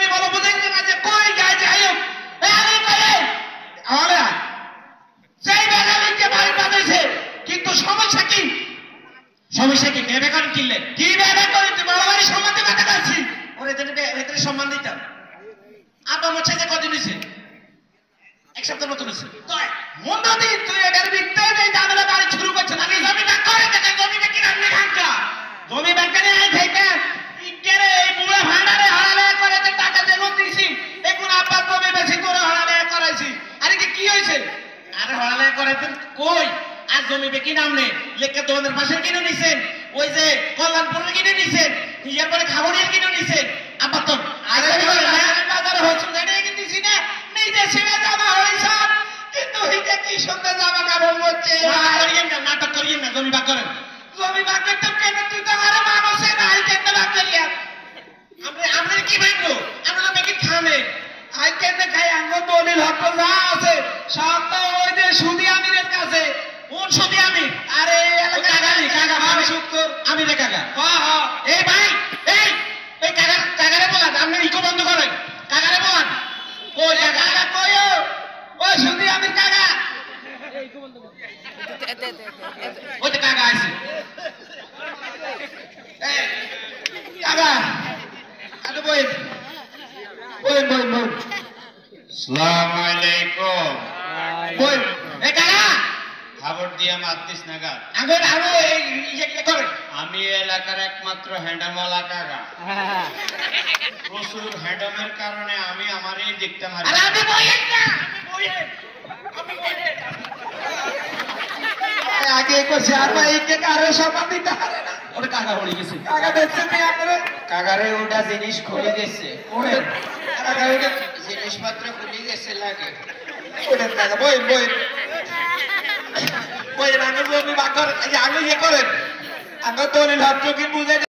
তুমি বলো বুঝেন না যে কই যায় যাই আমি কই আরে সেই বেগালিকে বাড়ি বাঁধাইছে কিন্তু সমস্যা কি কে বেগান কিনলে কি বেগান করে তুই বড় বাড়ি সম্মান দিতে কাটাচ্ছি ওরে এদের সম্মান দিতাম আপা মোছে যে কদিন হইছে এক সপ্তাহ মতো হইছে তো মন্দ দিন তুই এটার ভিতরে এই ঝামেলা বাড়ি শুরু করছ না জমি ব্যাংক করে দেখে জমি ব্যাংক কিনা আপনি খানকা জমি ব্যাংক নিয়ে আই থেকে ইকেরে এই বুড়া ভান্ডারে হারালে করে যে টাকা দেব দিছি এখন আপা জমি বেশি করে হারালে করাইছি আরে কি হইছে আরে হারালে করাইতে কই আর জমি বেকি নাম নেই লেখা তোমাদের পাশে কিনে নিছেন ওই যে কল্যাণপুরের কিনে নিছেন ইয়ার পরে খাবড়িয়ার কিনে নিছেন আপা তো আরে বাজারে হচ্ছে জানি কিনতেছি না নিজে ছেড়ে জামা হইছে কিন্তু হিতে কি সুন্দর জামা কাপড় হচ্ছে নাটক করিয়েন না জমি ভাগ করেন জমি ভাগ করতে কেন তুই তো আরে মানুষে নাই কেন ভাগ করিয়া আমরা কি ভাঙলো আমরা নাকি খামে আই কেন খাই আঙ্গ দলিল হক যা আছে সব তো ওই যে সুদি আমিরের কাছে কোন সুদি আমি আরে কাকা ভাবি সুক্তর আমি রে কাকা হ্যাঁ এই ভাই এই কাকারে বলান আপনি ইকো বন্ধ করেন কাকারে বলান ওই কাকা কইও ওই সুদি আমির কাকা ওই তো কাকা আইছে কাকা আরে বই আসসালামু আলাইকুম বই এ কাকা খবর দিয়া মাতিস নাগাদ আগর আরো এই ইয়ে করে আমি এলাকার একমাত্র হ্যান্ডামওয়ালা কাকা প্রচুর হ্যান্ডামের কারণে আমি আমারই দেখতে মারি আরে আমি বইয়েন না আগে কইছে আর ভাই কে কারে সম্মান দিতে পারে না ওরে কাকা হয়ে গেছে কাকা দেখছেন না আপনারা কাকারে ওটা জিনিস খুলে গেছে ওরে কাকা ওটা জিনিসপত্র খুলে গেছে লাগে ওটা কাকা বই রাঙা জমি বাকর আগে ইয়ে করেন আগে দলিল হক কি বুঝে